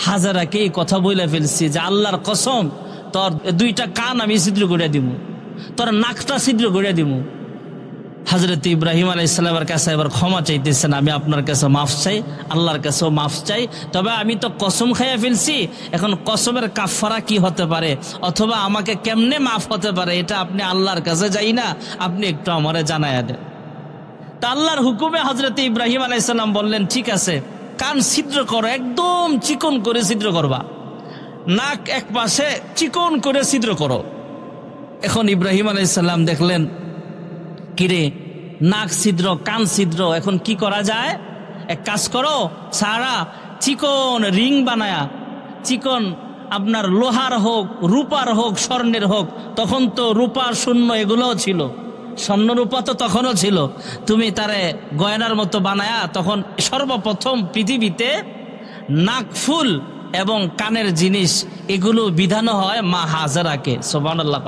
হাজারাকে এই কথা বলে ফেলছি যে আল্লাহর কসম, তোর দুইটা কান আমি ছিদ্র করে দিব, তোর নাকটা ছিদ্র করে দিব। হযরত ইব্রাহিম আলাইহিস সালামের কাছে এবার ক্ষমা চাইতেছেন, আমি আপনার কাছে মাফ চাই, আল্লাহর কাছেও মাফ চাই, তবে আমি তো কসম খাইয়া ফেলছি, এখন কসমের কাফারা কি হতে পারে অথবা আমাকে কেমনে মাফ হতে পারে এটা আপনি আল্লাহর কাছে যাই না, আপনি একটু আমারে জানাইয়া দেন। তা আল্লাহর হুকুমে হযরত ইব্রাহিম আলাইহিস সালাম বললেন, ঠিক আছে, কান ছিদ্র করো, একদম চিকন করে ছিদ্র করবা, নাক এক পাশে চিকন করে ছিদ্র করো। এখন ইব্রাহিম আলাইহিস সালাম দেখলেন, কিরে নাক ছিদ্র, কান ছিদ্র, এখন কি করা যায়? এক কাজ করো, সারা চিকন রিং বানায়া, চিকন আপনার লোহার হোক, রূপার হোক, স্বর্ণের হোক, তখন তো রূপা শূন্য এগুলোও ছিল, স্বর্ণ রূপা তো তখনও ছিল, তুমি তারে গয়নার মতো বানায়া, তখন সর্বপ্রথম পৃথিবীতে নাকফুল এবং কানের জিনিস এগুলো বিধানো হয় মা হাজারাকে। সুবহানাল্লাহ।